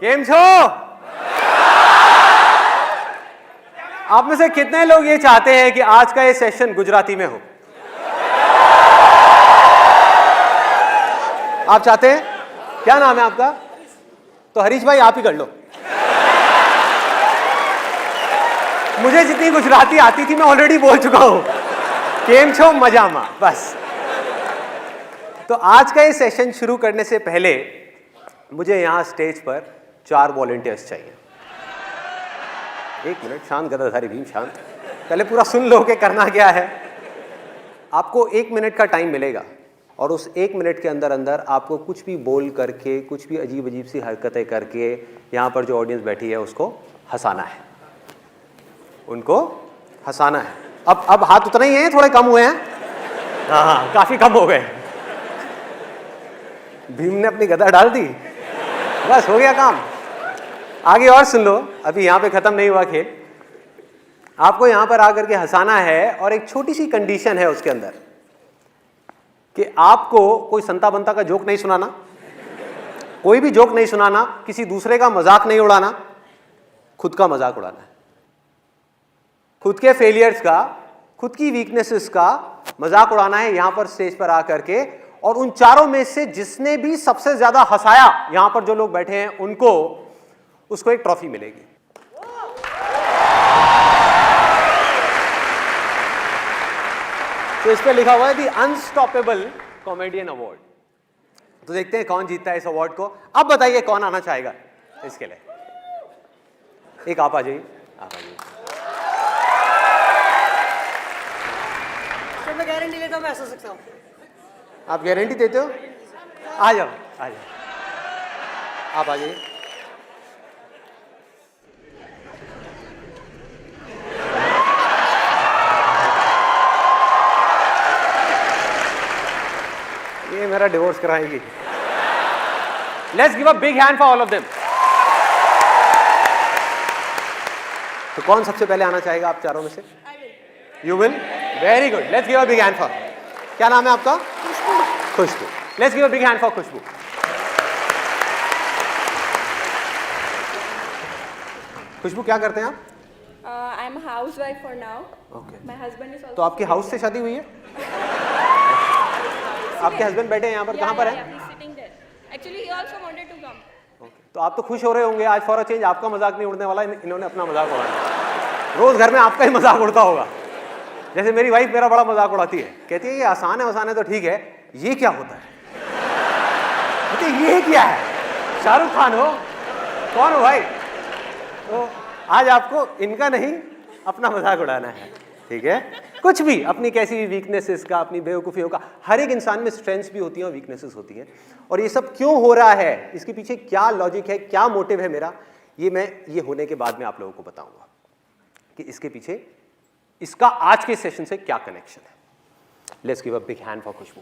केम छो? आप में से कितने लोग ये चाहते हैं कि आज का ये सेशन गुजराती में हो? आप चाहते हैं? क्या नाम है आपका? तो हरीश भाई आप ही कर लो। मुझे जितनी गुजराती आती थी मैं ऑलरेडी बोल चुका हूं। केम छो मजामा, बस। तो आज का ये सेशन शुरू करने से पहले मुझे यहां स्टेज पर 4 वॉलंटियर्स चाहिए। 1 मिनट, शांत गदाधारी भीम, शांत। पहले पूरा सुन लो कि करना क्या है। आपको 1 मिनट का टाइम मिलेगा और उस 1 मिनट के अंदर अंदर आपको कुछ भी बोल करके, कुछ भी अजीब अजीब सी हरकतें करके यहाँ पर जो ऑडियंस बैठी है उसको हंसाना है, उनको हंसाना है। अब हाथ उतने ही हैं, थोड़े कम हुए हैं? हाँ, काफी कम हो गए। भीम ने अपनी गदा डाल दी, बस हो गया काम। आगे और सुन लो, अभी यहाँ पे खत्म नहीं हुआ खेल। आपको यहाँ पर आकर के हंसाना है और एक छोटी सी कंडीशन है उसके अंदर कि आपको कोई संता बनता का जोक नहीं सुनाना, कोई भी जोक नहीं सुनाना, किसी दूसरे का मजाक नहीं उड़ाना, खुद का मजाक उड़ाना है। खुद के फेलियर्स का, खुद की वीकनेसेस का मजाक उड़ाना है यहां पर स्टेज पर आकर के। और उन चारों में से जिसने भी सबसे ज्यादा हंसाया, यहां पर जो लोग बैठे हैं उनको, उसको एक ट्रॉफी मिलेगी। तो इस पे लिखा हुआ है दी अनस्टॉपेबल कॉमेडियन अवार्ड। तो देखते हैं कौन जीतता है इस अवार्ड को। अब बताइए कौन आना चाहेगा इसके लिए? एक आप आ जाइए, आप आ जाइए। मैं गारंटी लेता हूँ मैं ऐसा सकता हूँ। आप गारंटी देते हो? आ जाओ, आ जाओ, आप आ जाइए। ये मेरा डिवोर्स कराएगी। Let's give a big hand for all of them. तो कौन सबसे पहले आना चाहेगा आप चारों में से? You will? Very good, let's give a big hand for. क्या नाम है आपका? Khushboo. Let's give a big hand for Khushboo. Khushboo क्या करते हैं आप? I am housewife for now. Okay. My husband is तो आपकी हाउस से शादी हुई है? आपके हस्बैंड बैठे हैं यहाँ पर, कहाँ पर है? Actually he also wanted to come. तो आप तो खुश हो रहे होंगे आज। फॉर अ चेंज आपका मजाक नहीं उड़ने वाला, इन्होंने अपना मजाक उड़ाना। रोज घर में आपका ही मजाक उड़ता होगा। जैसे मेरी वाइफ मेरा बड़ा मजाक उड़ाती है, कहती है ये आसान है, आसान है तो ठीक है, ये क्या होता है? कहती है ये क्या है? शाहरुख खान हो? कौन हो भाई? तो आज आपको इनका नहीं अपना मजाक उड़ाना है, ठीक है? कुछ भी, अपनी कैसी भी वीकनेसेस का, अपनी बेवकूफ़ियों का। हर एक इंसान में स्ट्रेंथ्स भी होती हैं और वीकनेसेस होती हैं। और ये सब क्यों हो रहा है, इसके पीछे क्या लॉजिक है, क्या मोटिव है मेरा, ये होने के बाद में आप लोगों को बताऊंगा कि इसके पीछे इसका आज के सेशन से क्या कनेक्शन है। Let's give a big hand for Khushboo.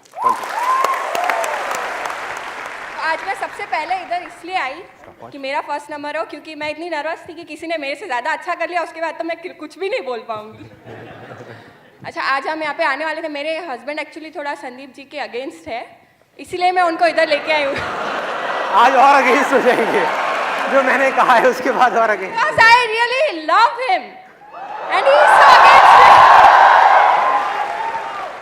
आज मैं सबसे पहले इधर इसलिए आई कि मेरा फर्स्ट नंबर हो, क्योंकि मैं इतनी नर्वस थी कि किसी ने मेरे से ज़्यादा अच्छा कर लिया, उसके बाद तो मैं कुछ भी नहीं बोल पाऊंगी। अच्छा, आज हम यहाँ पे आने वाले थे। मेरे हस्बैंड एक्चुअली थोड़ा संदीप जी के अगेंस्ट है, इसीलिए मैं उनको इधर लेके आई हूँ। आज और अगेंस्ट हो जाएंगे, जो मैंने कहा है उसके बाद और against. Because I really love him and he is so against me.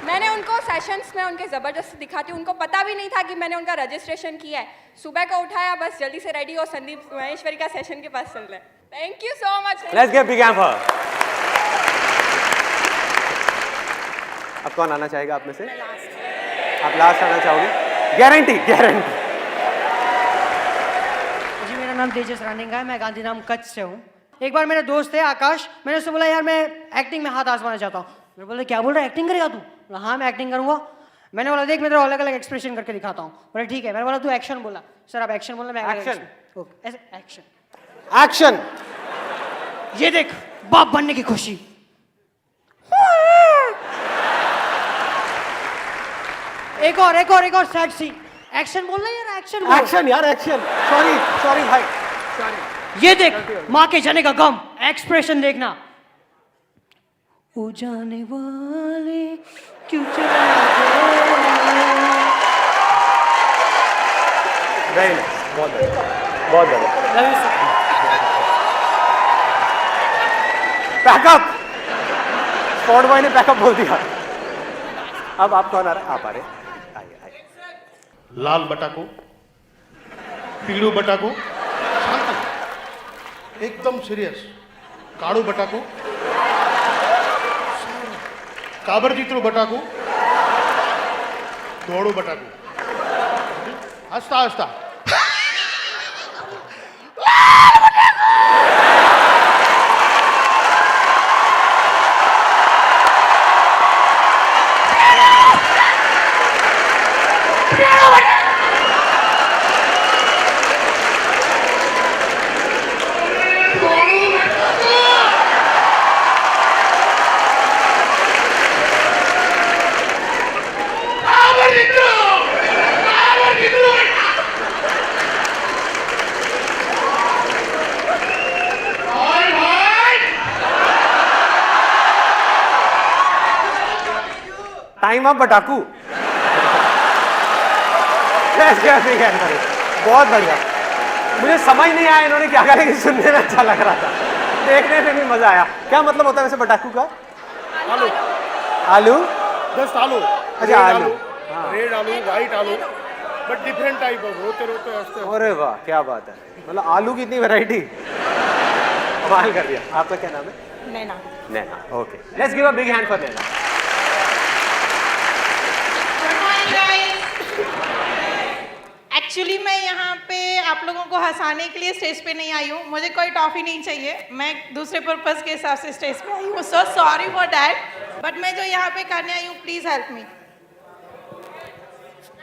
मैंने उनको सेशंस में उनके ज़बरदस्ती दिखाती हूँ। उनको पता भी नहीं था कि मैंने उनका रजिस्ट्रेशन किया है। सुबह को उठाया, बस जल्दी से रेडी हो, संदीप महेश्वरी का सेशन के पास चल रहे हैं। Thank you so much. Let's give big hand for. अब कौन आना चाहेगा आप में से? आप लास्ट आना चाहोगे? Guarantee, guarantee. जी, मेरा नाम तेजस रानिंगा है, मैं गांधीधाम कच्छ से हूँ। एक बार मेरे दोस्त है आकाश, मैंने उससे बोला यार मैं एक्टिंग में हाथ आजमाना चाहता हूँ। मैं बोला क्या बोल रहा है, एक्टिंग करेगा तू? बोला हाँ मैं एक्टिंग करूँगा। मैंने बोला देख मैं तेरा अलग अलग एक्सप्रेशन करके दिखाता हूँ। बोला ठीक है। मैंने बोला तू एक्शन बोला। सर आप एक्शन बोलना, मैं एक्शन। ओके, ऐसे एक्शन। एक्शन। ये देख बाप बनने की खुशी। एक और सैड सीन। एक्शन बोलना यार, एक्शन बोल। एक्शन यार, एक्शन। सॉरी भाई, सॉरी। ये देख माँ के जाने का गम, एक्सप्रेशन देखना। ओ जाने वाले क्यों चला गया। बहुत बढ़िया, बहुत बढ़िया। Love you sir. Pack up, spot boy ने पैकअप बोल दिया। अब आप कौन आ रहे हैं? आप आ रहे हैं, आइए आइए। लाल बटाको, पीळू बटाको, शांत, एकदम सिरियस, काळू बटाको, काबरचित्रू बटाको, धोळू बटाको, हसता हसता टाइम अप बटाकू। बहुत बढ़िया। मुझे समझ नहीं आया इन्होंने क्या कहा, लेकिन सुनने में अच्छा लग रहा था, देखने में भी मजा आया। क्या मतलब होता है वैसे बटाकू का? आलू, आलू, जस्ट आलू, अच्छा, आलू। रेड आलू, व्हाइट आलू, बट डिफरेंट टाइप ऑफ, रोते रोते हंसते हंसते। अरे वाह, क्या बात है। मतलब आलू की इतनी वैरायटी, कमाल कर दिया। आपका क्या नाम है? Naina. Naina. Okay, let's give a big hand for Naina. Actually मैं यहाँ पे आप लोगों को हंसाने के लिए स्टेज पे नहीं आई हूँ, मुझे कोई टॉफी नहीं चाहिए, मैं दूसरे पर्पस के हिसाब से स्टेज पे आई हूँ। So sorry for that, but मैं जो यहाँ पे करने आई हूँ, please help me.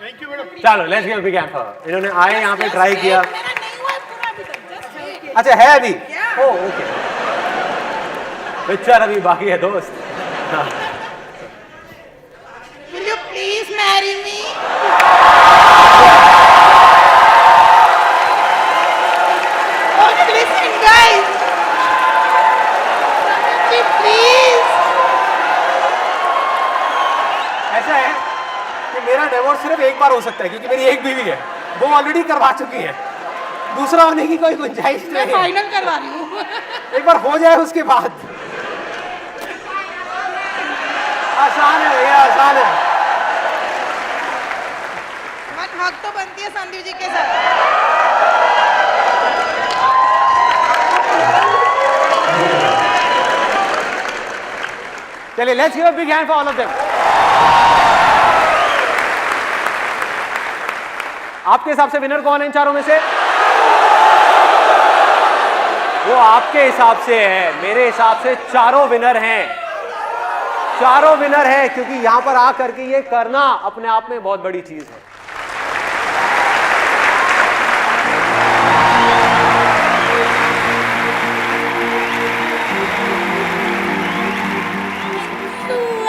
Thank you madam. चलो let's give a big hand for. इन्होंने आए यहाँ पे ट्राई किया। मेरा नहीं हुआ पूरा अभी तक, जस्ट वेट। अच्छा है अभी? ओह ओके, पिक्चर अभी बाकी है दोस्त। Will you please marry me? Listen guys, please. ऐसा है कि मेरा डिवोर्स सिर्फ एक बार हो सकता है, क्योंकि मेरी एक बीवी है, वो ऑलरेडी करवा चुकी है, दूसरा होने की कोई गुंजाइश मैं नहीं है। फाइनल करवा रही हूँ। एक बार हो जाए उसके बाद। आसान है भैया, आसान है। मत हक तो बनती है संदीप जी के साथ। चलिए let's give a big hand for all of them. आपके हिसाब से विनर कौन है इन चारों में से? वो आपके हिसाब से है, मेरे हिसाब से चारों विनर हैं, चारों विनर हैं, क्योंकि यहां पर आकर के ये करना अपने आप में बहुत बड़ी चीज है।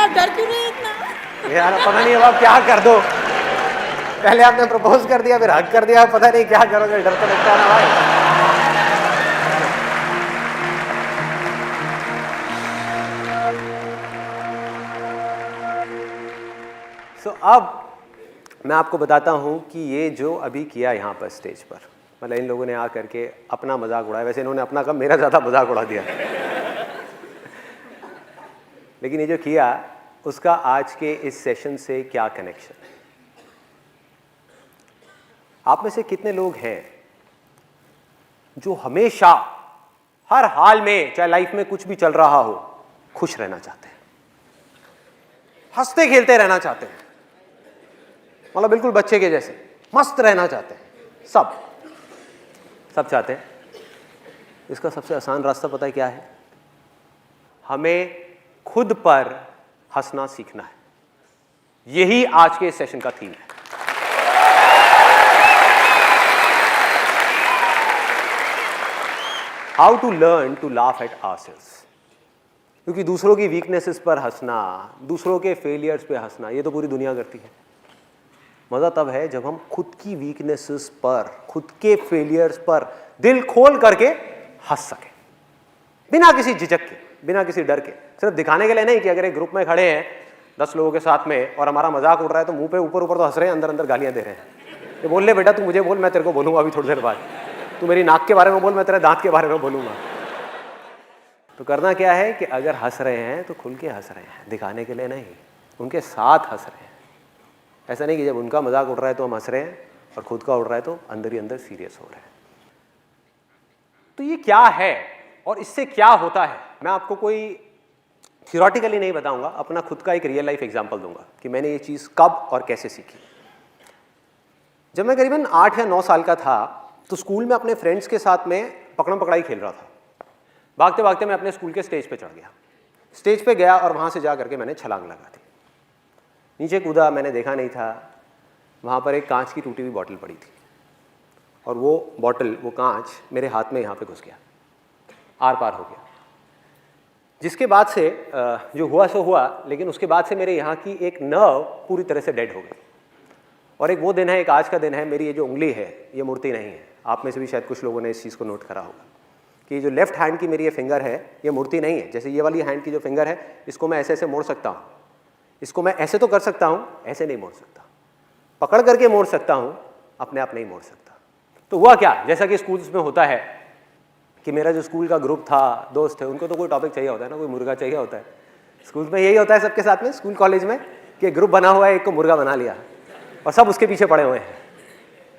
डर क्यों रहे इतना? यार पता नहीं अब आप क्या कर दो, पहले आपने प्रपोज कर दिया, फिर हक कर दिया, पता नहीं क्या करोगे, डर तो लगता है ना भाई। अब मैं आपको बताता हूं कि ये जो अभी किया यहाँ पर स्टेज पर, मतलब इन लोगों ने आकर के अपना मजाक उड़ाया। वैसे इन्होंने अपना कम, मेरा ज़्यादा मजाक उड़ा दिया लेकिन ये जो किया उसका आज के इस सेशन से क्या कनेक्शन? आप में से कितने लोग हैं जो हमेशा हर हाल में, चाहे लाइफ में कुछ भी चल रहा हो, खुश रहना चाहते हैं, हंसते खेलते रहना चाहते हैं, मतलब बिल्कुल बच्चे के जैसे मस्त रहना चाहते हैं? सब चाहते हैं। इसका सबसे आसान रास्ता पता है क्या है? हमें खुद पर हंसना सीखना है। यही आज के इस सेशन का थीम है। How to learn to laugh at ourselves. क्योंकि दूसरों की वीकनेसेस पर हंसना, दूसरों के फेलियर्स पे हंसना, ये तो पूरी दुनिया करती है। मजा तब है जब हम खुद की वीकनेसेस पर, खुद के फेलियर्स पर दिल खोल करके हंस सके, बिना किसी झिझक के, बिना किसी डर के। सिर्फ दिखाने के लिए नहीं कि अगर एक ग्रुप में खड़े हैं 10 लोगों के साथ में और हमारा मजाक उड़ रहा है तो मुंह पे ऊपर ऊपर तो हंस रहे हैं, अंदर अंदर गालियां दे रहे हैं। ये बोल ले बेटा, तू मुझे बोल, मैं तेरे को बोलूंगा अभी थोड़ी देर बाद। तू मेरी नाक के बारे में बोल, मैं तेरे दांत के बारे में बोलूँगा। तो करना क्या है कि अगर हंस रहे हैं तो खुल के हंस रहे हैं, दिखाने के लिए नहीं, उनके साथ हंस रहे हैं। ऐसा नहीं कि जब उनका मजाक उड़ रहा है तो हम हंस रहे हैं और खुद का उड़ रहा है तो अंदर ही अंदर सीरियस हो रहे हैं। तो ये क्या है और इससे क्या होता है, मैं आपको कोई थियोरेटिकली नहीं बताऊंगा, अपना खुद का एक रियल लाइफ एग्जांपल दूंगा कि मैंने ये चीज़ कब और कैसे सीखी। जब मैं करीबन 8 या 9 साल का था तो स्कूल में अपने फ्रेंड्स के साथ में पकड़म पकड़ाई खेल रहा था। भागते भागते मैं अपने स्कूल के स्टेज पे चढ़ गया। स्टेज पे गया और वहाँ से जा करके मैंने छलांग लगा दी। नीचे कूदा, मैंने देखा नहीं था, वहाँ पर एक कांच की टूटी हुई बॉटल पड़ी थी और वो बॉटल, वो कांच मेरे हाथ में यहाँ पे घुस गया, आर पार हो गया। जिसके बाद से जो हुआ सो हुआ, लेकिन उसके बाद से मेरे यहाँ की एक नर्व पूरी तरह से डेड हो गई। और एक वो दिन है, एक आज का दिन है, मेरी ये जो उंगली है ये मूर्ति नहीं है। आप में से भी शायद कुछ लोगों ने इस चीज़ को नोट करा होगा कि जो लेफ्ट हैंड की मेरी ये फिंगर है ये मूर्ति नहीं है। जैसे ये वाली हैंड की जो फिंगर है इसको मैं ऐसे ऐसे मोड़ सकता हूँ, इसको मैं ऐसे तो कर सकता हूँ, ऐसे नहीं मोड़ सकता। पकड़ करके मोड़ सकता हूँ, अपने आप नहीं मोड़ सकता। तो हुआ क्या, जैसा कि स्कूल्स में होता है कि मेरा जो स्कूल का ग्रुप था, दोस्त थे, उनको तो कोई टॉपिक चाहिए होता है ना, कोई मुर्गा चाहिए होता है। स्कूल में यही होता है सबके साथ में, स्कूल कॉलेज में, कि ग्रुप बना हुआ है, एक को मुर्गा बना लिया और सब उसके पीछे पड़े हुए हैं।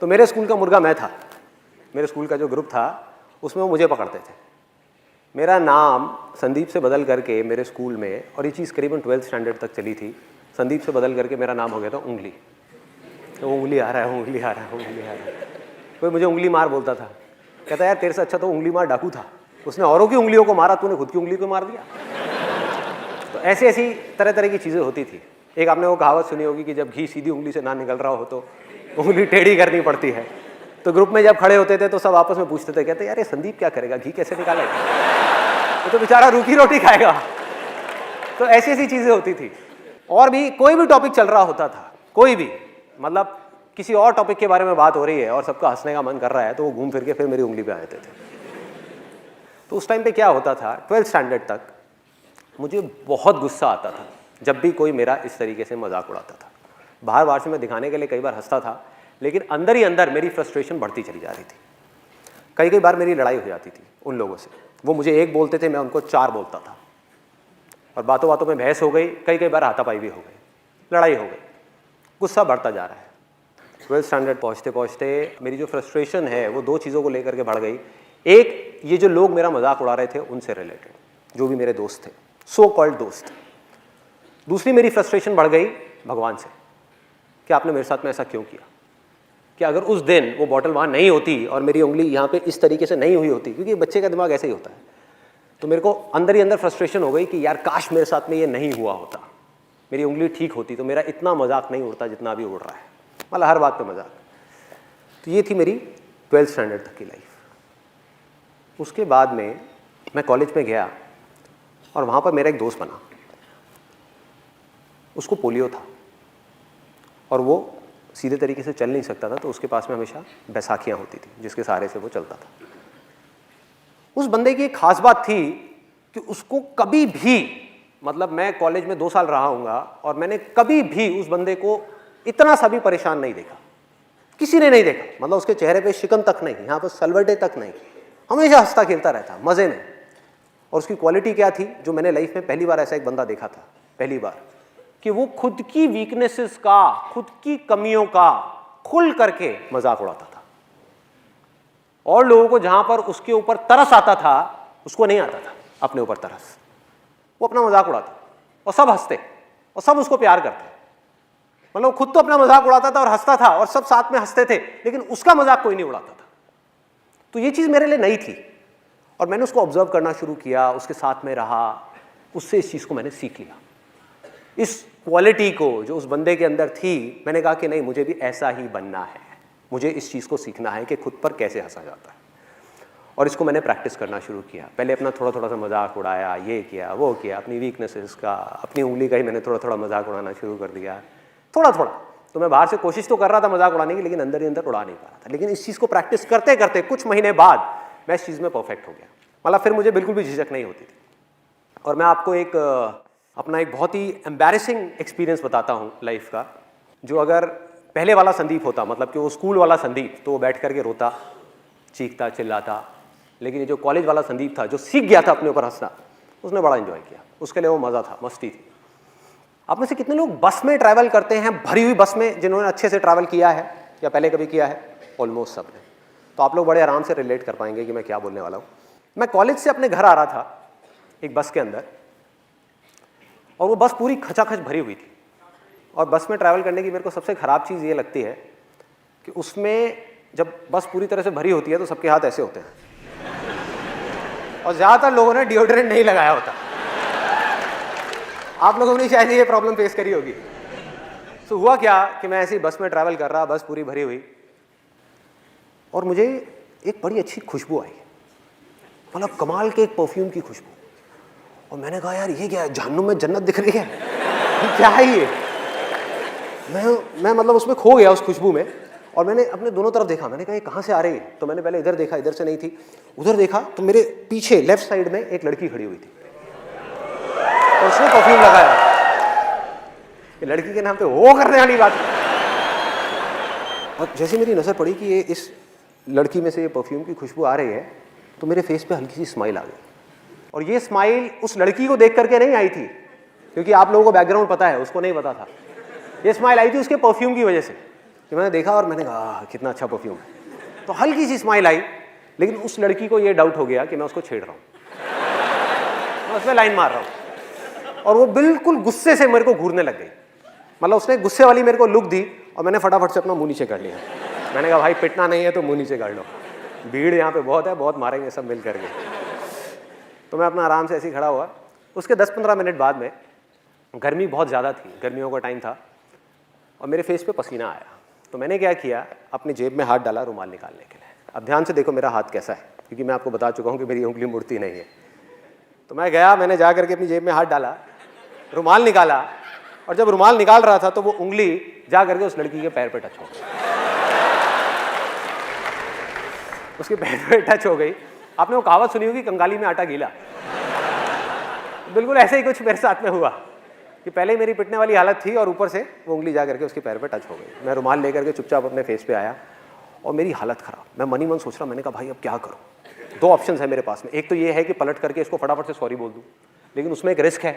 तो मेरे स्कूल का मुर्गा मैं था। मेरे स्कूल का जो ग्रुप था उसमें वो मुझे पकड़ते थे। मेरा नाम संदीप से बदल करके मेरे स्कूल में, और ये चीज़ करीबन 12th स्टैंडर्ड तक चली थी, संदीप से बदल करके मेरा नाम हो गया था उंगली। तो उंगली आ रहा है, उंगली आ रहा है, उंगली आ रहा है। कोई मुझे उंगली मार बोलता था, कहता यार तेरे से अच्छा तो उंगली मार डाकू था, उसने औरों की उंगलियों को मारा, तूने खुद की उंगली को मार दिया। तो ऐसी ऐसी तरह तरह की चीज़ें होती थी। एक आपने वो कहावत सुनी होगी कि जब घी सीधी उंगली से ना निकल रहा हो तो उंगली टेढ़ी करनी पड़ती है। तो ग्रुप में जब खड़े होते थे तो सब आपस में पूछते थे, कहते यार ये संदीप क्या करेगा, घी कैसे निकालेगा, वो तो बेचारा रूखी रोटी खाएगा। तो ऐसी ऐसी चीज़ें होती थी। और भी कोई भी टॉपिक चल रहा होता था, कोई भी, मतलब किसी और टॉपिक के बारे में बात हो रही है और सबका हंसने का मन कर रहा है, तो वो घूम फिर के फिर मेरी उंगली पे आ जाते थे। तो उस टाइम पे क्या होता था, 12th स्टैंडर्ड तक मुझे बहुत गुस्सा आता था जब भी कोई मेरा इस तरीके से मजाक उड़ाता था। बाहर बाहर से मैं दिखाने के लिए कई बार हंसता था, लेकिन अंदर ही अंदर मेरी फ्रस्ट्रेशन बढ़ती चली जा रही थी। कई कई बार मेरी लड़ाई हो जाती थी उन लोगों से। वो मुझे एक बोलते थे, मैं उनको 4 बोलता था, और बातों बातों में बहस हो गई, कई कई बार हाथापाई भी हो गई, लड़ाई हो गई, गुस्सा बढ़ता जा रहा है। 12th स्टैंडर्ड पहुँचते पहुँचते मेरी जो फ्रस्ट्रेशन है वो 2 चीज़ों को लेकर के बढ़ गई। एक, ये जो लोग मेरा मजाक उड़ा रहे थे उनसे रिलेटेड, जो भी मेरे दोस्त थे, सो कॉल्ड दोस्त। दूसरी मेरी फ्रस्ट्रेशन बढ़ गई भगवान से, कि आपने मेरे साथ में ऐसा क्यों किया, कि अगर उस दिन वो बॉटल वहाँ नहीं होती और मेरी उंगली यहाँ पे इस तरीके से नहीं हुई होती, क्योंकि बच्चे का दिमाग ऐसे ही होता है, तो मेरे को अंदर ही अंदर फ्रस्ट्रेशन हो गई कि यार काश मेरे साथ में ये नहीं हुआ होता, मेरी उंगली ठीक होती तो मेरा इतना मजाक नहीं उड़ता जितना अभी उड़ रहा है, मतलब हर बात पे मजाक। तो ये थी मेरी 12th स्टैंडर्ड तक की लाइफ। उसके बाद में मैं कॉलेज में गया और वहाँ पर मेरा एक दोस्त बना, उसको पोलियो था और वो सीधे तरीके से चल नहीं सकता था, तो उसके पास में हमेशा बैसाखियाँ होती थी जिसके सहारे से वो चलता था। उस बंदे की एक खास बात थी कि उसको कभी भी, मतलब मैं कॉलेज में 2 साल रहा हूँगा और मैंने कभी भी उस बंदे को इतना सा भी परेशान नहीं देखा, किसी ने नहीं देखा, मतलब उसके चेहरे पे शिकन तक नहीं, यहाँ पर सलवटे तक नहीं, हमेशा हंसता खेलता रहता मज़े में। और उसकी क्वालिटी क्या थी, जो मैंने लाइफ में पहली बार ऐसा एक बंदा देखा था, पहली बार, कि वो खुद की वीकनेसेस का, खुद की कमियों का खुल करके मजाक उड़ाता था। और लोगों को जहां पर उसके ऊपर तरस आता था, उसको नहीं आता था अपने ऊपर तरस, वो अपना मजाक उड़ाता और सब हंसते और सब उसको प्यार करते। मतलब खुद तो अपना मजाक उड़ाता था और हंसता था और सब साथ में हंसते थे, लेकिन उसका मजाक कोई नहीं उड़ाता था। तो ये चीज़ मेरे लिए नई थी और मैंने उसको ऑब्जर्व करना शुरू किया, उसके साथ में रहा, उससे इस चीज़ को मैंने सीख लिया। इस क्वालिटी को जो उस बंदे के अंदर थी, मैंने कहा कि नहीं, मुझे भी ऐसा ही बनना है, मुझे इस चीज़ को सीखना है कि खुद पर कैसे हंसा जाता है। और इसको मैंने प्रैक्टिस करना शुरू किया। पहले अपना थोड़ा थोड़ा सा मजाक उड़ाया, ये किया वो किया, अपनी वीकनेसेस का, अपनी उंगली का ही मैंने थोड़ा थोड़ा मजाक उड़ाना शुरू कर दिया, थोड़ा थोड़ा। तो मैं बाहर से कोशिश तो कर रहा था मजाक उड़ाने की, लेकिन अंदर ही अंदर उड़ा नहीं पा रहा था। लेकिन इस चीज़ को प्रैक्टिस करते करते कुछ महीने बाद मैं इस चीज़ में परफेक्ट हो गया, मतलब फिर मुझे बिल्कुल भी झिझक नहीं होती थी। और मैं आपको एक अपना एक बहुत ही एम्बैरेसिंग एक्सपीरियंस बताता हूँ लाइफ का, जो अगर पहले वाला संदीप होता, मतलब कि वो स्कूल वाला संदीप, तो वो बैठ करके रोता चीखता चिल्लाता। लेकिन ये जो कॉलेज वाला संदीप था, जो सीख गया था अपने ऊपर हंसना, उसने बड़ा एंजॉय किया, उसके लिए वो मज़ा था, मस्ती थी। आप में से कितने लोग बस में ट्रैवल करते हैं, भरी हुई बस में, जिन्होंने अच्छे से ट्रैवल किया है या पहले कभी किया है? ऑलमोस्ट सब ने। तो आप लोग बड़े आराम से रिलेट कर पाएंगे कि मैं क्या बोलने वाला हूँ। मैं कॉलेज से अपने घर आ रहा था एक बस के अंदर, और वो बस पूरी खचाखच भरी हुई थी। और बस में ट्रैवल करने की मेरे को सबसे ख़राब चीज़ ये लगती है कि उसमें जब बस पूरी तरह से भरी होती है तो सबके हाथ ऐसे होते हैं, और ज़्यादातर लोगों ने डिओड्रेंट नहीं लगाया होता। आप लोगों ने शायद ये प्रॉब्लम फेस करी होगी। तो हुआ क्या कि मैं ऐसे ही बस में ट्रैवल कर रहा, बस पूरी भरी हुई, और मुझे एक बड़ी अच्छी खुशबू आई, मतलब कमाल के एक परफ्यूम की खुशबू। और मैंने कहा यार ये क्या है, जहन्नुम में जन्नत दिख रही है, ये क्या है ये? मैं मतलब उसमें खो गया उस खुशबू में। और मैंने अपने दोनों तरफ देखा, मैंने कहा ये कहाँ से आ रही है? तो मैंने पहले इधर देखा, इधर से नहीं थी। उधर देखा तो मेरे पीछे लेफ्ट साइड में एक लड़की खड़ी हुई थी, और उसने परफ्यूम लगाया। ये लड़की के नाम पे वो करने वाली बात। और जैसे मेरी नज़र पड़ी कि ये इस लड़की में से ये परफ्यूम की खुशबू आ रही है, तो मेरे फेस पे हल्की सी स्माइल आ गई। और ये स्माइल उस लड़की को देख करके नहीं आई थी, क्योंकि आप लोगों को बैकग्राउंड पता है, उसको नहीं पता था। ये स्माइल आई थी उसके परफ्यूम की वजह से, कि मैंने देखा और मैंने कहा कितना अच्छा परफ्यूम है। तो हल्की सी स्माइल आई, लेकिन उस लड़की को ये डाउट हो गया कि मैं उसको छेड़ रहा हूँ, मैं उसमें लाइन मार रहा हूँ। और वो बिल्कुल गुस्से से मेरे को घूरने लग गई, मतलब उसने गुस्से वाली मेरे को लुक दी, और मैंने फटाफट से अपना मुंह नीचे कर लिया। मैंने कहा भाई पिटना नहीं है तो मुंह नीचे कर लो, भीड़ यहाँ पे बहुत है, बहुत मारेंगे सब मिल करके। तो मैं अपना आराम से ऐसे ही खड़ा हुआ। उसके 10-15 मिनट बाद में, गर्मी बहुत ज़्यादा थी, गर्मियों का टाइम था, और मेरे फेस पे पसीना आया। तो मैंने क्या किया, अपनी जेब में हाथ डाला रुमाल निकालने के लिए। अब ध्यान से देखो मेरा हाथ कैसा है, क्योंकि मैं आपको बता चुका हूँ कि मेरी उंगली मुड़ती नहीं है। तो मैं गया, मैंने जा करके अपनी जेब में हाथ डाला, रुमाल निकाला, और जब रुमाल निकाल रहा था तो वो उंगली जा करके उस लड़की के पैर पे टच हो गई। उसके पैर पे टच हो गई। आपने वो कहावत सुनी होगी, कंगाली में आटा गीला। बिल्कुल ऐसे ही कुछ मेरे साथ में हुआ कि पहले ही मेरी पिटने वाली हालत थी, और ऊपर से वो उंगली जा करके उसके पैर पे टच हो गई। मैं रुमाल लेकर के चुपचाप अपने फेस पे आया, और मेरी हालत ख़राब। मैं मन ही मन सोच रहा, मैंने कहा भाई अब क्या करूँ? 2 ऑप्शन है मेरे पास में। एक तो ये है कि पलट करके इसको फटाफट से सॉरी बोल दूँ, लेकिन उसमें एक रिस्क है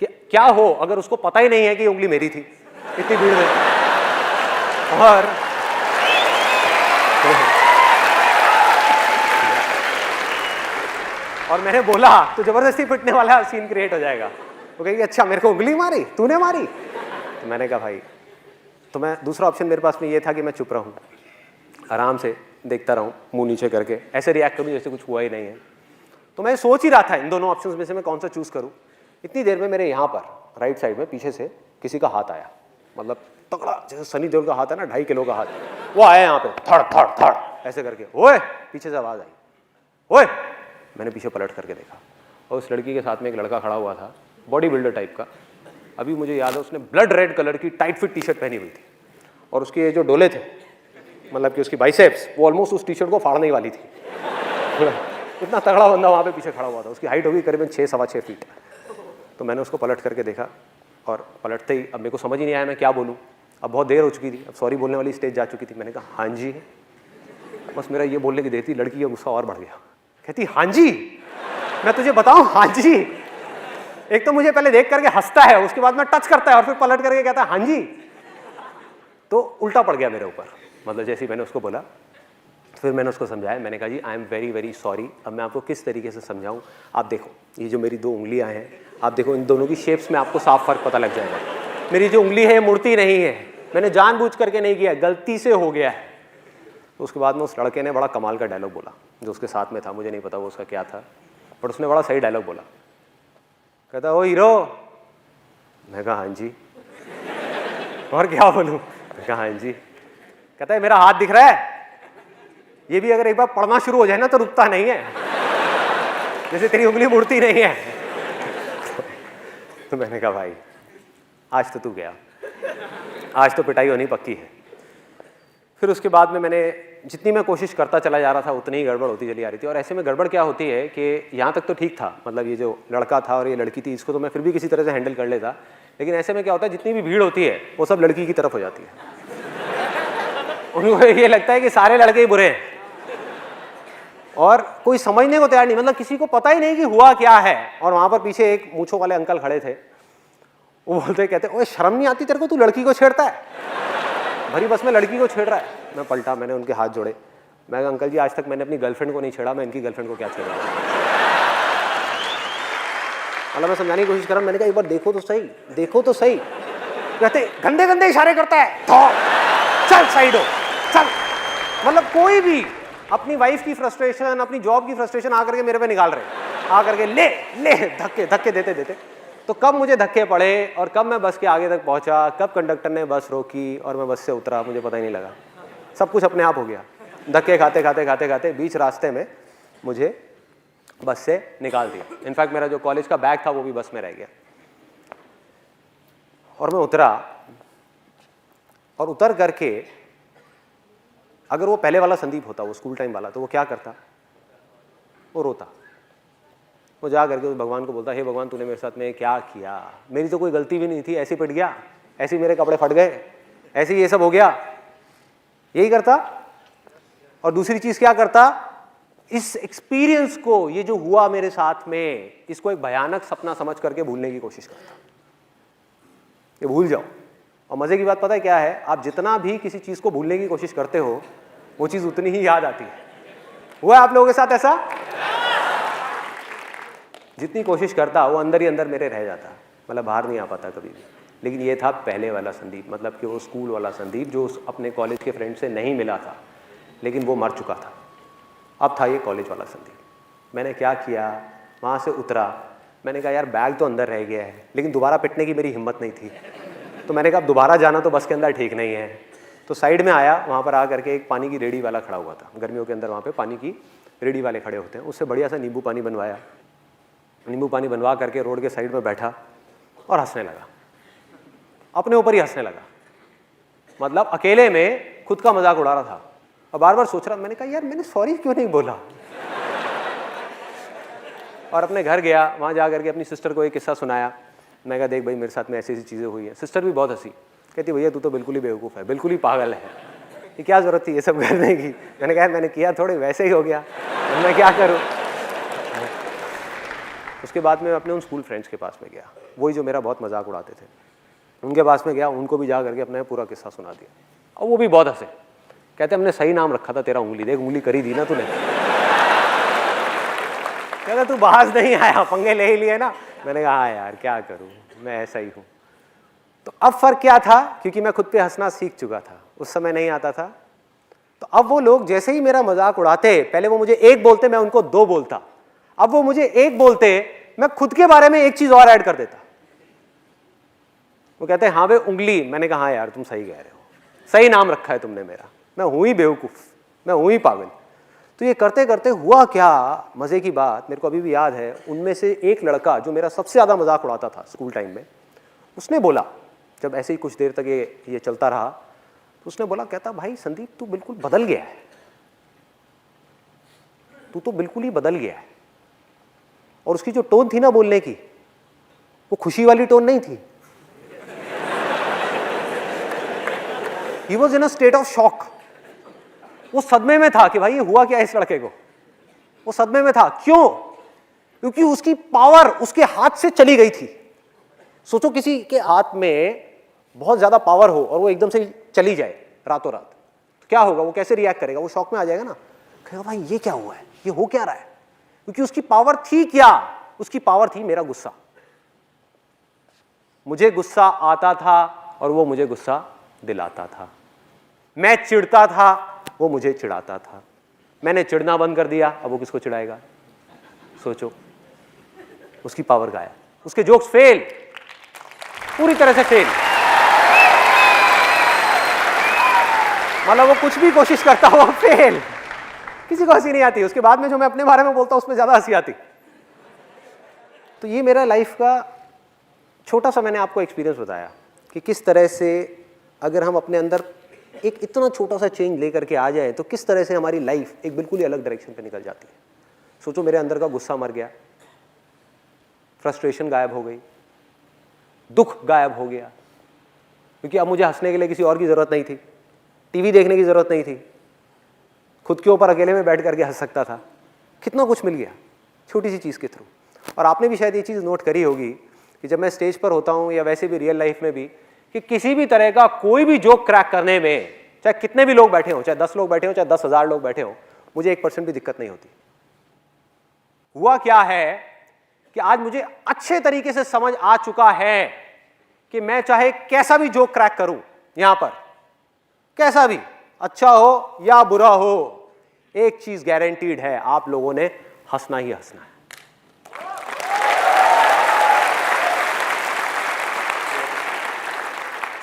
कि क्या हो अगर उसको पता ही नहीं है कि उंगली मेरी थी इतनी भीड़ में। और मैंने बोला तो जबरदस्ती पिटने वाला सीन क्रिएट हो जाएगा। वो कहेगी अच्छा मेरे को उंगली मारी, तूने मारी? तो मैंने कहा भाई, तो मैं दूसरा ऑप्शन मेरे पास में ये था कि मैं चुप रहूँ, आराम से देखता रहूँ, मुंह नीचे करके ऐसे रिएक्ट करूँ जैसे कुछ हुआ ही नहीं है। तो मैं सोच ही रहा था इन दोनों ऑप्शंस में से मैं कौन सा चूज़ करूँ। इतनी देर में मेरे यहाँ पर राइट साइड में पीछे से किसी का हाथ आया, मतलब तगड़ा, जैसे सनी देओल का हाथ है ना, 2.5 किलो का हाथ, वो आया यहाँ पे, थड़ थड़ थड़ ऐसे करके। ओए, पीछे से आवाज़ आई, ओए। मैंने पीछे पलट करके देखा, और उस लड़की के साथ में एक लड़का खड़ा हुआ था, बॉडी बिल्डर टाइप का। अभी मुझे याद है उसने ब्लड रेड कलर की टाइट फिट टी शर्ट पहनी हुई थी, और उसके ये जो डोले थे, मतलब कि उसकी बाइसेप्स, वो ऑलमोस्ट उस टी शर्ट को फाड़ने वाली थी। इतना तगड़ा बंदा वहाँ पे पीछे खड़ा हुआ था। उसकी हाइट होगी करीबन 6-6.25 फीट। तो मैंने उसको पलट करके देखा, और पलटते ही अब मेरे को समझ ही नहीं आया मैं क्या बोलूँ। अब बहुत देर हो चुकी थी, अब सॉरी बोलने वाली स्टेज जा चुकी थी। मैंने कहा हाँ जी। बस मेरा ये बोलने की देर थी, लड़की का गुस्सा और बढ़ गया। कहती हाँ जी, मैं तुझे बताऊँ हाँ जी। एक तो मुझे पहले देख करके हंसता है, उसके बाद में टच करता है, और फिर पलट करके कहता है हाँ जी। तो उल्टा पड़ गया मेरे ऊपर, मतलब जैसे ही मैंने उसको बोला। फिर मैंने उसको समझाया, मैंने कहा जी I am very very sorry. अब मैं आपको किस तरीके से समझाऊं, आप देखो ये जो मेरी 2 उंगलियां हैं, आप देखो इन दोनों की शेप्स में आपको साफ फर्क पता लग जाएगा। मेरी जो उंगली है मुड़ती नहीं है, मैंने जानबूझ करके नहीं किया, गलती से हो गया है। तो उसके बाद में उस लड़के ने बड़ा कमाल का डायलॉग बोला, जो उसके साथ में था, मुझे नहीं पता वो उसका क्या था, बट उसने बड़ा सही डायलॉग बोला। कहता ओ हीरो। मैं कहा हाँ जी। और क्या बोलूँ? मैं कहा हाँ जी। कहता है मेरा हाथ दिख रहा है, ये भी अगर एक बार पढ़ना शुरू हो जाए ना तो रुकता नहीं है, जैसे तेरी उंगली मुड़ती नहीं है। तो मैंने कहा भाई आज तो तू गया, आज तो पिटाई होनी पक्की है। फिर उसके बाद में मैंने जितनी मैं कोशिश करता चला जा रहा था उतनी ही गड़बड़ होती चली आ रही थी। और ऐसे में गड़बड़ क्या होती है कि यहाँ तक तो ठीक था, मतलब ये जो लड़का था और ये लड़की थी, इसको तो मैं फिर भी किसी तरह से हैंडल कर लेता। लेकिन ऐसे में क्या होता है, जितनी भी भीड़ होती है वो सब लड़की की तरफ हो जाती है। उनको ये लगता है कि सारे लड़के ही बुरे हैं, और कोई समझने को तैयार नहीं, मतलब किसी को पता ही नहीं कि हुआ क्या है। और वहां पर पीछे एक मूंछों वाले अंकल खड़े थे, वो बोलते कहते ओए शर्म नहीं आती तेरे को, तू लड़की को छेड़ता है, भरी बस में लड़की को छेड़ रहा है। मैं पलटा, मैंने उनके हाथ जोड़े, मैं कहा अंकल जी आज तक मैंने अपनी गर्लफ्रेंड को नहीं छेड़ा, मैं इनकी गर्लफ्रेंड को क्या छेड़ा। मतलब मैं समझाने की कोशिश कर रहा हूं, मैंने कहा एक बार देखो तो सही, देखो तो सही। कहते गंदे गंदे इशारे करता है, चल साइड हो चल। मतलब कोई भी अपनी वाइफ की फ्रस्ट्रेशन, अपनी जॉब की फ्रस्ट्रेशन आकर के मेरे पे निकाल रहे, आकर के ले ले धक्के धक्के देते देते। तो कब मुझे धक्के पड़े और कब मैं बस के आगे तक पहुंचा, कब कंडक्टर ने बस रोकी और मैं बस से उतरा, मुझे पता ही नहीं लगा। सब कुछ अपने आप हो गया, धक्के खाते खाते खाते खाते बीच रास्ते में मुझे बस से निकाल दिया। इनफैक्ट मेरा जो कॉलेज का बैग था वो भी बस में रह गया। और मैं उतरा, और उतर करके अगर वो पहले वाला संदीप होता, वो स्कूल टाइम वाला, तो वो क्या करता, वो रोता, वो जा करके उस भगवान को बोलता, हे भगवान तूने मेरे साथ में क्या किया, मेरी तो कोई गलती भी नहीं थी, ऐसे पिट गया, ऐसे मेरे कपड़े फट गए, ऐसे ये सब हो गया। यही करता। और दूसरी चीज क्या करता, इस एक्सपीरियंस को, ये जो हुआ मेरे साथ में, इसको एक भयानक सपना समझ करके भूलने की कोशिश करता, ये भूल जाओ। और मजे की बात पता है क्या है, आप जितना भी किसी चीज को भूलने की कोशिश करते हो वो चीज उतनी ही याद आती है। हुआ आप लोगों के साथ ऐसा? जितनी कोशिश करता वो अंदर ही अंदर मेरे रह जाता, मतलब बाहर नहीं आ पाता कभी भी। लेकिन ये था पहले वाला संदीप, मतलब कि वो स्कूल वाला संदीप जो अपने कॉलेज के फ्रेंड से नहीं मिला था, लेकिन वो मर चुका था। अब था ये कॉलेज वाला संदीप। मैंने क्या किया, वहाँ से उतरा, मैंने कहा यार बैग तो अंदर रह गया है, लेकिन दोबारा पिटने की मेरी हिम्मत नहीं थी। तो मैंने कहा अब दोबारा जाना तो बस के अंदर ठीक नहीं है। तो साइड में आया, वहाँ पर आ करके एक पानी की रेडी वाला खड़ा हुआ था, गर्मियों के अंदर वहाँ पे पानी की रेडी वाले खड़े होते हैं, उससे बढ़िया सा नींबू पानी बनवाया। नींबू पानी बनवा करके रोड के साइड में बैठा और हंसने लगा, अपने ऊपर ही हंसने लगा, मतलब अकेले में खुद का मजाक उड़ा रहा था। और बार बार सोच रहा, मैंने कहा यार मैंने सॉरी क्यों नहीं बोला। और अपने घर गया, वहाँ जा करके अपनी सिस्टर को एक किस्सा सुनाया। मैं कहा देख भाई मेरे साथ में ऐसी ऐसी चीज़ें हुई हैं। सिस्टर भी बहुत हंसी, कहती भैया तू तो बिल्कुल ही बेवकूफ़ है, बिल्कुल ही पागल है, ये क्या ज़रूरत थी ये सब करने की। मैंने कहा मैंने किया थोड़े वैसे ही हो गया, मैं क्या करूँ। उसके बाद में अपने उन स्कूल फ्रेंड्स के पास में गया, वही जो मेरा बहुत मजाक उड़ाते थे, उनके पास में गया, उनको भी जा करके अपना पूरा किस्सा सुना दिया। और वो भी बहुत हंसे, कहते हमने सही नाम रखा था तेरा, उंगली देख उंगली करी दी ना तूने। कहता तू बाज नहीं आया, पंगे ले ही लिए ना। मैंने कहा हाँ यार क्या करूँ, मैं ऐसा ही हूँ। तो अब फर्क क्या था, क्योंकि मैं खुद पे हंसना सीख चुका था, उस समय नहीं आता था। तो अब वो लोग जैसे ही मेरा मजाक उड़ाते, पहले वो मुझे एक बोलते, मैं उनको दो बोलता। अब वो मुझे एक बोलते, मैं खुद के बारे में एक चीज और ऐड कर देता। वो कहते हैं हाँ वे उंगली। मैंने कहा हाँ यार तुम सही कह रहे हो, सही नाम रखा है तुमने मेरा, मैं हूं ही बेवकूफ, मैं हूं ही पागल। तो ये करते करते हुआ क्या, मजे की बात मेरे को अभी भी याद है, उनमें से एक लड़का जो मेरा सबसे ज्यादा मजाक उड़ाता था स्कूल टाइम में, उसने बोला, जब ऐसे ही कुछ देर तक ये चलता रहा, तो उसने बोला, कहता भाई संदीप तू बिल्कुल बदल गया है, तू तो बिल्कुल ही बदल गया है। और उसकी जो टोन थी ना बोलने की, वो खुशी वाली टोन नहीं थी। He was in a state of shock। वो सदमे में था कि भाई ये हुआ क्या इस लड़के को, वो सदमे में था। क्यों? क्योंकि उसकी पावर उसके हाथ से चली गई थी। सोचो किसी के हाथ में बहुत ज्यादा पावर हो और वो एकदम से चली जाए रातों रात, तो क्या होगा, वो कैसे रिएक्ट करेगा, वो शॉक में आ जाएगा ना, कहेगा भाई ये क्या हुआ है, ये हो क्या रहा है। क्योंकि उसकी पावर थी क्या, उसकी पावर थी मेरा गुस्सा। मुझे गुस्सा आता था और वो मुझे गुस्सा दिलाता था। मैं चिढ़ता था, वो मुझे चिढ़ाता था। मैंने चिढ़ना बंद कर दिया, अब वो किसको चिढ़ाएगा। सोचो, उसकी पावर गायब, उसके जोक्स फेल, पूरी तरह से फेल। मतलब वो कुछ भी कोशिश करता हो फेल, किसी को हंसी नहीं आती। उसके बाद में जो मैं अपने बारे में बोलता हूं उसमें ज्यादा हंसी आती। तो ये मेरा लाइफ का छोटा सा मैंने आपको एक्सपीरियंस बताया कि किस तरह से अगर हम अपने अंदर एक इतना छोटा सा चेंज लेकर के आ जाए तो किस तरह से हमारी लाइफ एक बिल्कुल ही अलग डायरेक्शन पे निकल जाती है। सोचो मेरे अंदर का गुस्सा मर गया, फ्रस्ट्रेशन गायब हो गई, दुख गायब हो गया, क्योंकि अब मुझे हंसने के लिए किसी और की जरूरत नहीं थी, टीवी देखने की जरूरत नहीं थी, खुद के ऊपर अकेले में बैठ करके हंस सकता था। कितना कुछ मिल गया छोटी सी चीज़ के थ्रू। और आपने भी शायद ये चीज़ नोट करी होगी कि जब मैं स्टेज पर होता हूँ या वैसे भी रियल लाइफ में भी, कि किसी भी तरह का कोई भी जोक क्रैक करने में, चाहे कितने भी लोग बैठे हों, चाहे 10 लोग बैठे हों, चाहे 10,000 लोग बैठे हों, मुझे 1% भी दिक्कत नहीं होती। हुआ क्या है कि आज मुझे अच्छे तरीके से समझ आ चुका है कि मैं चाहे कैसा भी जोक क्रैक करूं यहां पर, कैसा भी, अच्छा हो या बुरा हो, एक चीज गारंटीड है, आप लोगों ने हंसना ही हंसना है।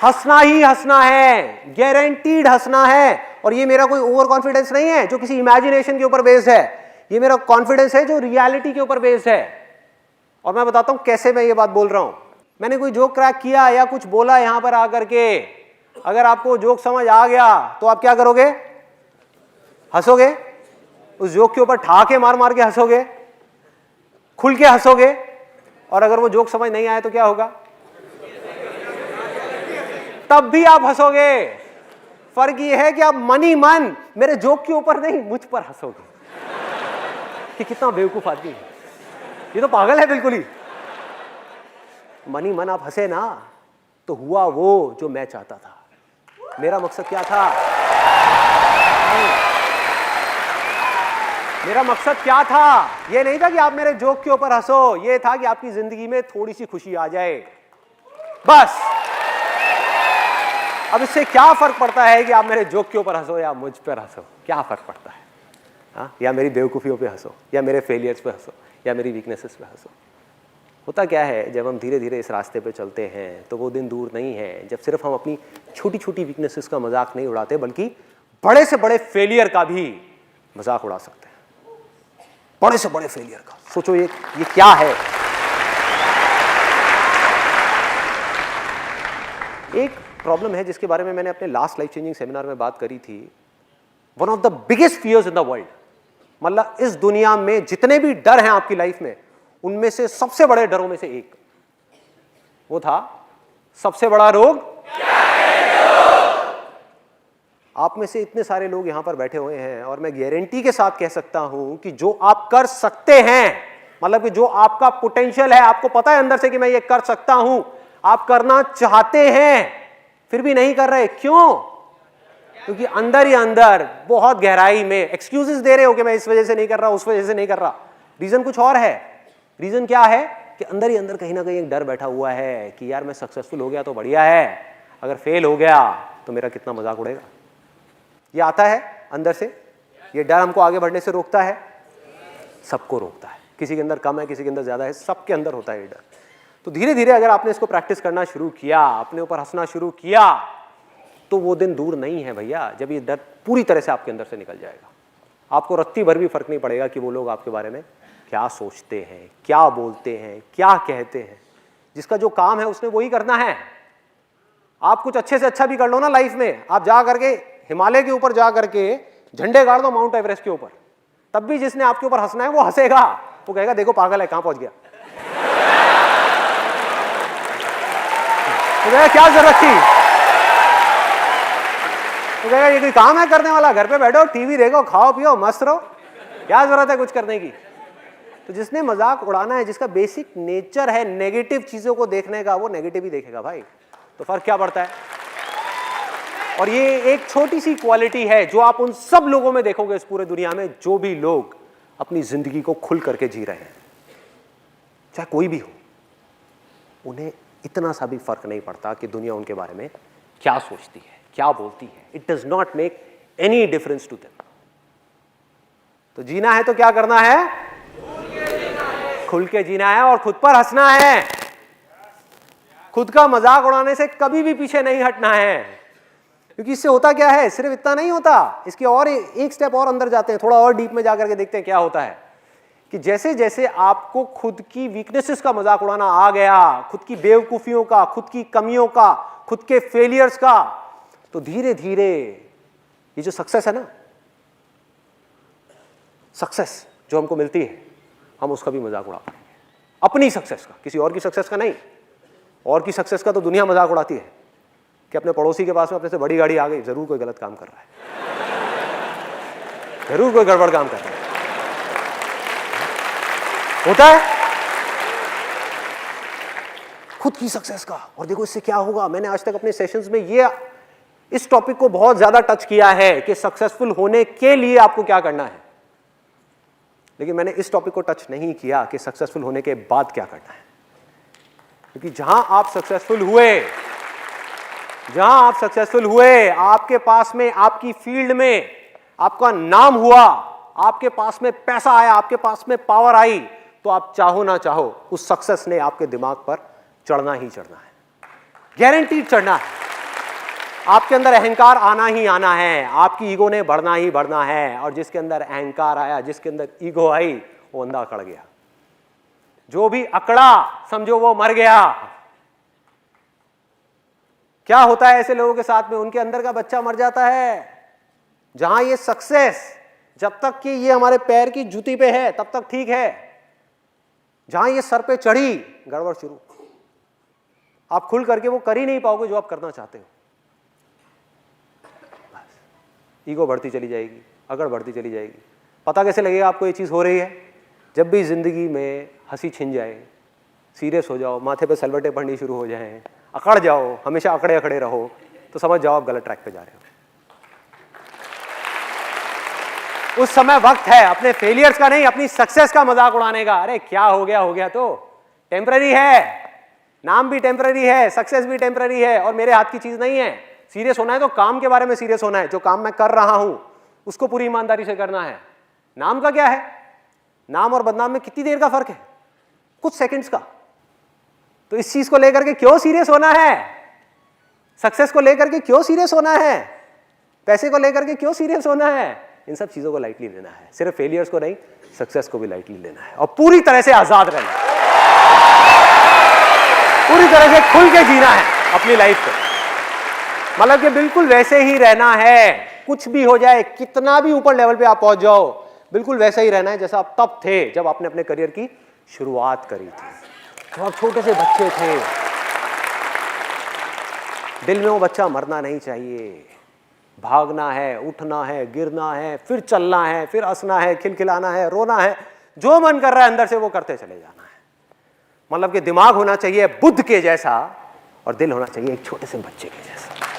हंसना ही हंसना है, गारंटीड हंसना है। और ये मेरा कोई ओवर कॉन्फिडेंस नहीं है जो किसी इमेजिनेशन के ऊपर बेस्ड है, ये मेरा कॉन्फिडेंस है जो रियलिटी के ऊपर बेस्ड है। और मैं बताता हूं कैसे मैं ये बात बोल रहा हूं। मैंने कोई जोक क्रैक किया या कुछ बोला यहां पर आकर के, अगर आपको जोक समझ आ गया तो आप क्या करोगे? हंसोगे, उस जोक के ऊपर ठहाके मार मार के हंसोगे, खुल के हंसोगे। और अगर वो जोक समझ नहीं आया तो क्या होगा? तब भी आप हंसोगे। फर्क ये है कि आप मन ही मन मेरे जोक के ऊपर नहीं, मुझ पर हंसोगे कि कितना बेवकूफ आदमी है, ये तो पागल है बिल्कुल ही। मन ही मन आप हंसे ना, तो हुआ वो जो मैं चाहता था। मेरा मकसद क्या था? मेरा मकसद क्या था? ये नहीं था कि आप मेरे जोक के ऊपर हंसो, ये था कि आपकी जिंदगी में थोड़ी सी खुशी आ जाए, बस। अब इससे क्या फर्क पड़ता है कि आप मेरे जोक के ऊपर हंसो या मुझ पर हंसो? क्या फर्क पड़ता है? हाँ, या मेरी बेवकूफियों पे हंसो, या मेरे फेलियर्स पे हंसो, या मेरी वीकनेसेस पे हंसो। होता क्या है, जब हम धीरे धीरे इस रास्ते पे चलते हैं तो वो दिन दूर नहीं है जब सिर्फ हम अपनी छोटी छोटी वीकनेसेस का मजाक नहीं उड़ाते, बल्कि बड़े से बड़े फेलियर का भी मजाक उड़ा सकते हैं। बड़े से बड़े फेलियर का सोचो, ये क्या है? एक प्रॉब्लम है जिसके बारे में मैंने अपने लास्ट लाइफ चेंजिंग सेमिनार में बात करी थी। One of the biggest fears in the world, मतलब इस दुनिया में जितने भी डर हैं आपकी लाइफ में, उनमें से सबसे बड़े डरों में से एक वो था, सबसे बड़ा रोग। आप में से इतने सारे लोग यहां पर बैठे हुए हैं और मैं गारंटी के साथ कह सकता हूं कि जो आप कर सकते हैं, मतलब कि जो आपका पोटेंशियल है, आपको पता है अंदर से कि मैं ये कर सकता हूं, आप करना चाहते हैं, फिर भी नहीं कर रहे। क्यों? क्योंकि अंदर ही अंदर बहुत गहराई में एक्सक्यूजेस दे रहे हो कि मैं इस वजह से नहीं कर रहा, उस वजह से नहीं कर रहा। रीजन कुछ और है। रीजन क्या है कि अंदर ही अंदर कहीं ना कहीं एक डर बैठा हुआ है कि यार मैं सक्सेसफुल हो गया तो बढ़िया है, अगर फेल हो गया तो मेरा कितना मजाक उड़ेगा। ये आता है अंदर से, ये डर हमको आगे बढ़ने से रोकता है, सबको रोकता है। किसी के अंदर कम है, किसी के अंदर ज्यादा है, सबके अंदर होता है ये डर। तो धीरे धीरे अगर आपने इसको प्रैक्टिस करना शुरू किया, अपने ऊपर हंसना शुरू किया, तो वो दिन दूर नहीं है भैया जब ये डर पूरी तरह से आपके अंदर से निकल जाएगा। आपको रत्ती भर भी फर्क नहीं पड़ेगा कि वो लोग आपके बारे में क्या सोचते हैं, क्या बोलते हैं, क्या कहते हैं। जिसका जो काम है उसने वही करना है। आप कुछ अच्छे से अच्छा भी कर लो ना लाइफ में, आप जा करके हिमालय के ऊपर जा करके झंडे गाड़ दो माउंट एवरेस्ट के ऊपर, तब भी जिसने आपके ऊपर हंसना है वो हंसेगा, वो कहेगा देखो पागल है, कहां पहुंच गया। तो कहेगा क्या जरूरत थी, तो कहेगा ये कोई काम है करने वाला, घर पे बैठो, टीवी देखो, खाओ पियो, मस्त रहो, क्या जरूरत है कुछ करने की। तो जिसने मजाक उड़ाना है, जिसका बेसिक नेचर है नेगेटिव चीजों को देखने का, वो नेगेटिव ही देखेगा भाई। तो फर्क क्या पड़ता है? और ये एक छोटी सी क्वालिटी है जो आप उन सब लोगों में देखोगे इस पूरे दुनिया में, जो भी लोग अपनी जिंदगी को खुल करके जी रहे हैं, चाहे कोई भी हो, उन्हें इतना सा भी फर्क नहीं पड़ता कि दुनिया उनके बारे में क्या सोचती है, क्या बोलती है। It does not make any difference to them. तो जीना है तो क्या करना है? खुल के जीना है और खुद पर हंसना है। खुद का मजाक उड़ाने से कभी भी पीछे नहीं हटना है, क्योंकि इससे होता क्या है, सिर्फ इतना नहीं होता, इसके और एक स्टेप और अंदर जाते हैं, थोड़ा और डीप में जाकर के देखते हैं क्या होता है। कि जैसे जैसे आपको खुद की वीकनेसेस का मजाक उड़ाना आ गया, खुद की बेवकूफियों का, खुद की कमियों का, खुद के फेलियर्स का, तो धीरे धीरे ये जो सक्सेस है ना, सक्सेस जो हमको मिलती है, हम उसका भी मजाक उड़ा पाएंगे। अपनी सक्सेस का, किसी और की सक्सेस का नहीं। और की सक्सेस का तो दुनिया मजाक उड़ाती है कि अपने पड़ोसी के पास में अपने से बड़ी गाड़ी आ गई, जरूर कोई गलत काम कर रहा है, जरूर कोई गड़बड़ काम कर रहा है। होता है खुद की सक्सेस का। और देखो इससे क्या होगा, मैंने आज तक अपने सेशंस में ये इस टॉपिक को बहुत ज्यादा टच किया है कि सक्सेसफुल होने के लिए आपको क्या करना है, लेकिन मैंने इस टॉपिक को टच नहीं किया कि सक्सेसफुल होने के बाद क्या करना है। क्योंकि जहां आप सक्सेसफुल हुए, आपके पास में, आपकी फील्ड में आपका नाम हुआ, आपके पास में पैसा आया, आपके पास में पावर आई, तो आप चाहो ना चाहो उस सक्सेस ने आपके दिमाग पर चढ़ना ही चढ़ना है, गारंटीड चढ़ना है। आपके अंदर अहंकार आना ही आना है, आपकी ईगो ने बढ़ना ही बढ़ना है। और जिसके अंदर अहंकार आया, जिसके अंदर ईगो आई, वो अंधा अकड़ गया। जो भी अकड़ा समझो वो मर गया। क्या होता है ऐसे लोगों के साथ में, उनके अंदर का बच्चा मर जाता है। जहां ये सक्सेस, जब तक कि ये हमारे पैर की जूती पे है तब तक ठीक है, जहां ये सर पे चढ़ी, गड़बड़ शुरू। आप खुल करके वो कर ही नहीं पाओगे जो आप करना चाहते हो। ईगो बढ़ती चली जाएगी, अकड़ बढ़ती चली जाएगी। पता कैसे लगेगा आपको ये चीज़ हो रही है? जब भी ज़िंदगी में हंसी छिन जाए, सीरियस हो जाओ, माथे पे सलवटें पड़नी शुरू हो जाएं, अकड़ जाओ, हमेशा अकड़े अकड़े रहो, तो समझ जाओ आप गलत ट्रैक पे जा रहे हो। उस समय वक्त है अपने फेलियर्स का नहीं, अपनी सक्सेस का मजाक उड़ाने का। अरे क्या हो गया तो टेम्पररी है, नाम भी टेम्पररी है, सक्सेस भी टेम्पररी है, और मेरे हाथ की चीज़ नहीं है। सीरियस होना है तो काम के बारे में सीरियस होना है। जो काम मैं कर रहा हूं उसको पूरी ईमानदारी से करना है। नाम का क्या है? नाम और बदनाम में कितनी देर का फर्क है? कुछ सेकंड्स का। तो इस चीज को लेकर के क्यों सीरियस होना है? सक्सेस को लेकर के क्यों सीरियस होना है? पैसे को लेकर के क्यों सीरियस होना है? इन सब चीजों को लाइटली लेना है। सिर्फ फेलियर्स को नहीं, सक्सेस को भी लाइटली लेना है, और पूरी तरह से आजाद रहना है, पूरी तरह से खुल के जीना है अपनी लाइफ को। मतलब कि बिल्कुल वैसे ही रहना है, कुछ भी हो जाए, कितना भी ऊपर लेवल पे आप पहुंच जाओ, बिल्कुल वैसा ही रहना है जैसा आप तब थे जब आपने अपने करियर की शुरुआत करी थी, जब आप छोटे से बच्चे थे। दिल में वो बच्चा मरना नहीं चाहिए। भागना है, उठना है, गिरना है, फिर चलना है, फिर हंसना है, खिलखिलाना है, रोना है, जो मन कर रहा है अंदर से वो करते चले जाना है। मतलब कि दिमाग होना चाहिए बुद्ध के जैसा, और दिल होना चाहिए एक छोटे से बच्चे के जैसा।